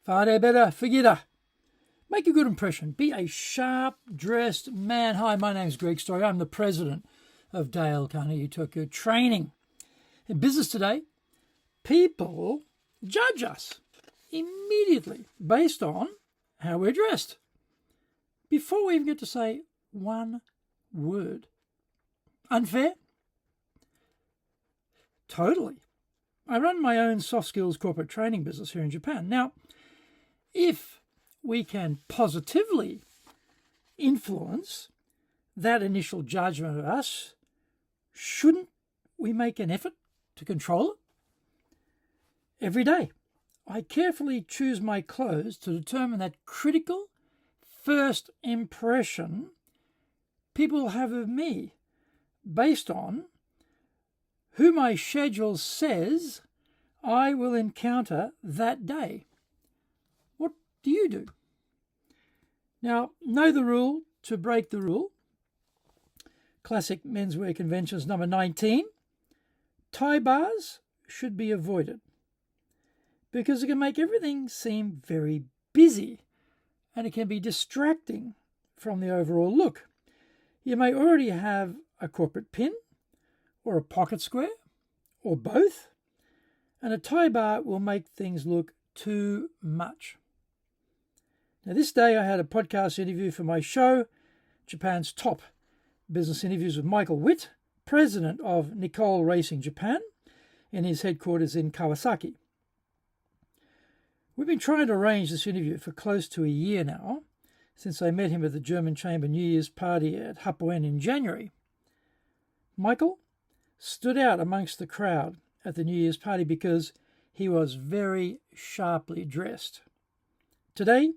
Fare better, Figura. Make a good impression. Be a sharp-dressed man. Hi, my name's Greg Story. I'm the president of Dale Carnegie Tokyo Training. In business today, people judge us immediately based on how we're dressed, before we even get to say one word. Unfair? Totally. I run my own soft skills corporate training business here in Japan. Now, if we can positively influence that initial judgment of us, shouldn't we make an effort to control it? Every day, I carefully choose my clothes to determine that critical first impression people have of me based on who my schedule says I will encounter that day. What do you do? Now, know the rule to break the rule. Classic menswear conventions number 19. Tie bars should be avoided because it can make everything seem very busy and it can be distracting from the overall look. You may already have a corporate pin or a pocket square or both, and a tie bar will make things look too much. Now, this day I had a podcast interview for my show, Japan's top business interviews with Michael Witt, president of Nicole Racing Japan, in his headquarters in Kawasaki. We've been trying to arrange this interview for close to a year now, since I met him at the German Chamber New Year's party at Happoen in January. Michael stood out amongst the crowd at the New Year's party because he was very sharply dressed. Today,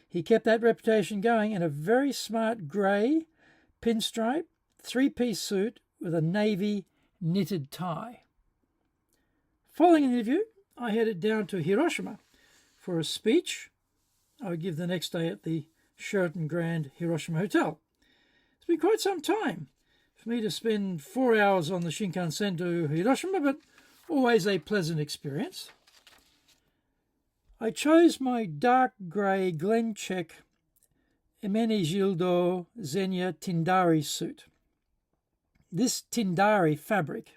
he kept that reputation going in a very smart grey pinstripe three-piece suit with a navy knitted tie. Following the interview, I headed down to Hiroshima for a speech I would give the next day at the Sheraton Grand Hiroshima Hotel. It's been quite some time for me to spend 4 hours on the Shinkansen to Hiroshima, but always a pleasant experience. I chose my dark grey Glencheck Ermenegildo Zegna Tindari suit. This Tindari fabric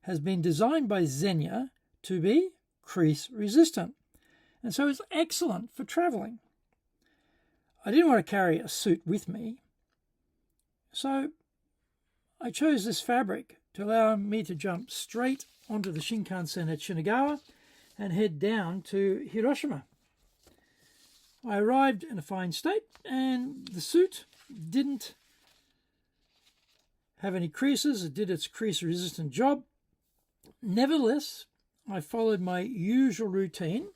has been designed by Zegna to be crease resistant, and so it's excellent for travelling. I didn't want to carry a suit with me, so I chose this fabric to allow me to jump straight onto the Shinkansen at Shinagawa and head down to Hiroshima. I arrived in a fine state, and the suit didn't have any creases. It did its crease-resistant job. Nevertheless, I followed my usual routine,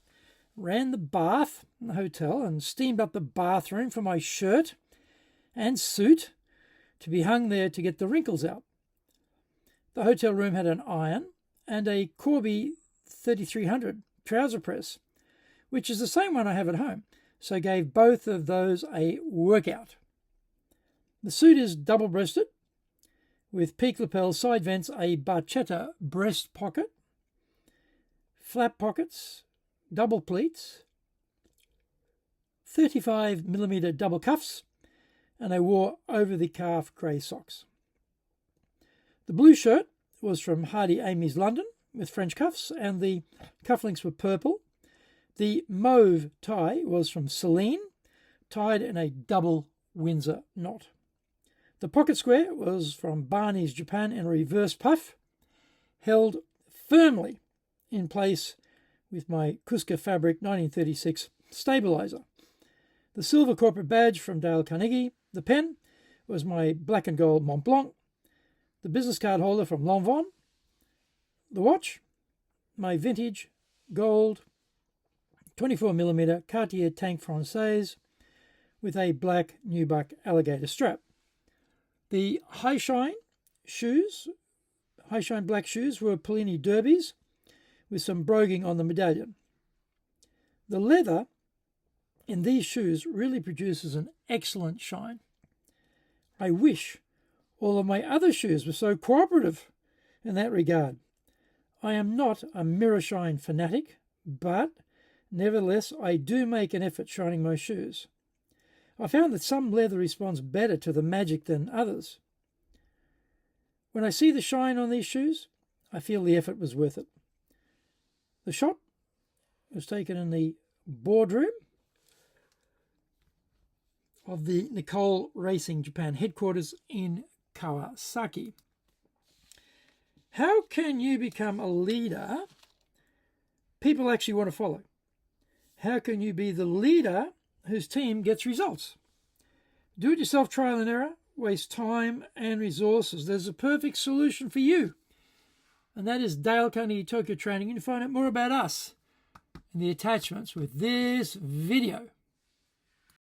ran the bath in the hotel and steamed up the bathroom for my shirt and suit to be hung there to get the wrinkles out. The hotel room had an iron and a Corby 3300 trouser press, which is the same one I have at home, so I gave both of those a workout. The suit is double-breasted, with peak lapel side vents, a barchetta breast pocket, flap pockets, double pleats, 35mm double cuffs, and I wore over-the-calf grey socks. The blue shirt was from Hardy Amy's London with French cuffs, and the cufflinks were purple. The mauve tie was from Celine, tied in a double Windsor knot. The pocket square was from Barney's Japan in a reverse puff, held firmly in place with my Kuska Fabric 1936 stabilizer. The silver corporate badge from Dale Carnegie. The pen was my black and gold Mont Blanc. The business card holder from Lanvin. The watch, my vintage gold 24mm Cartier Tank Française with a black nubuck alligator strap. The high shine black shoes were Polini Derbies with some broguing on the medallion. The leather in these shoes really produces an excellent shine. I wish all of my other shoes were so cooperative in that regard. I am not a mirror shine fanatic, but Nevertheless, I do make an effort shining my shoes. I found that some leather responds better to the magic than others. When I see the shine on these shoes, I feel the effort was worth it. The shot was taken in the boardroom of the Nicole Racing Japan headquarters in Kawasaki. How can you become a leader people actually want to follow? How can you be the leader whose team gets results? Do-it-yourself trial and error, waste time and resources. There's a perfect solution for you, and that is Dale Carnegie Tokyo Training. You can find out more about us in the attachments with this video.